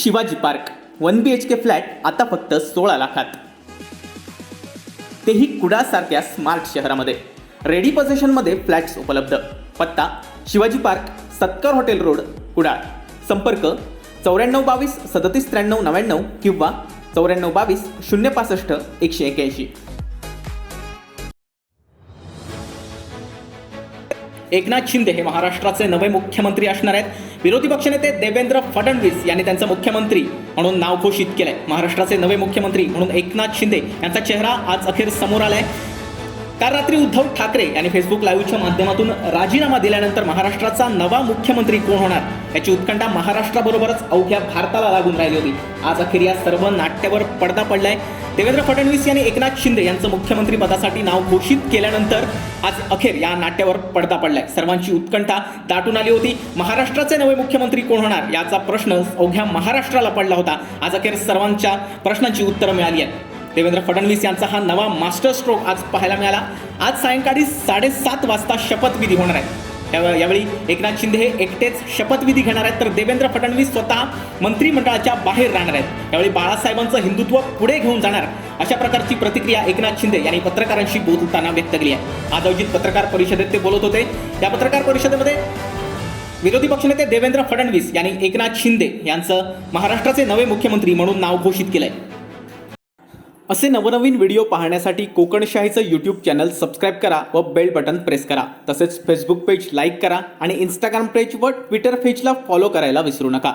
Shivaji park 1 BHK flat आता फक्त 16 लाखात, तेही कुडासारख्या स्मार्ट शहरामध्ये. रेडी पोझिशनमध्ये फ्लॅट्स उपलब्ध. पत्ता Shivaji park, Satkar hotel road, Kudal. संपर्क 9422 379399 किंवा 9422 065 181. एकनाथ शिंदे हे महाराष्ट्राचे नवे मुख्यमंत्री असणार आहेत. विरोधी पक्षनेते देवेंद्र फडणवीस यांनी त्यांचं मुख्यमंत्री म्हणून नाव घोषित केलंय. महाराष्ट्राचे नवे मुख्यमंत्री म्हणून एकनाथ शिंदे यांचा चेहरा आज अखेर समोर आलाय. काल रात्री उद्धव ठाकरे यांनी फेसबुक लाईव्हच्या माध्यमातून राजीनामा दिल्यानंतर महाराष्ट्राचा नवा मुख्यमंत्री कोण होणार याची उत्कंठा महाराष्ट्राबरोबरच अवघ्या भारताला लागून राहिली होती. आज अखेर या सर्व नाट्यावर पडदा पडलाय. देवेंद्र फडणवीस यांनी एकनाथ शिंदे यांचं मुख्यमंत्री पदासाठी नाव घोषित केल्यानंतर आज अखेर या नाट्यावर पडदा पडलाय. सर्वांची उत्कंठा दाटून आली होती. महाराष्ट्राचे नवे मुख्यमंत्री कोण होणार याचा प्रश्न अवघ्या महाराष्ट्राला पडला होता. आज अखेर सर्वांच्या प्रश्नांची उत्तरं मिळाली आहेत. देवेंद्र फडणवीस यांचा हा नवा मास्टर स्ट्रोक आज पाहायला मिळाला. आज सायंकाळी 7:30 वाजता शपथविधी होणार आहे. यावेळी एकनाथ शिंदे हे एकटेच शपथविधी घेणार आहेत, तर देवेंद्र फडणवीस स्वतः मंत्रिमंडळाच्या बाहेर राहणार आहेत. यावेळी बाळासाहेबांचं हिंदुत्व पुढे घेऊन जाणार अशा प्रकारची प्रतिक्रिया एकनाथ शिंदे यांनी पत्रकारांशी बोलताना व्यक्त केली आहे. आज आयोजित पत्रकार परिषदेत ते बोलत होते. या पत्रकार परिषदेमध्ये विरोधी पक्षनेते देवेंद्र फडणवीस यांनी एकनाथ शिंदे यांचं महाराष्ट्राचे नवे मुख्यमंत्री म्हणून नाव घोषित केलंय. असे नवनवीन व्हिडिओ पाहण्यासाठी कोकणशाहीचं यूट्यूब चॅनल सबस्क्राईब करा व बेल बटन प्रेस करा. तसेच फेसबुक पेज लाईक करा आणि इंस्टाग्राम पेज व ट्विटर पेजला फॉलो करायला विसरू नका.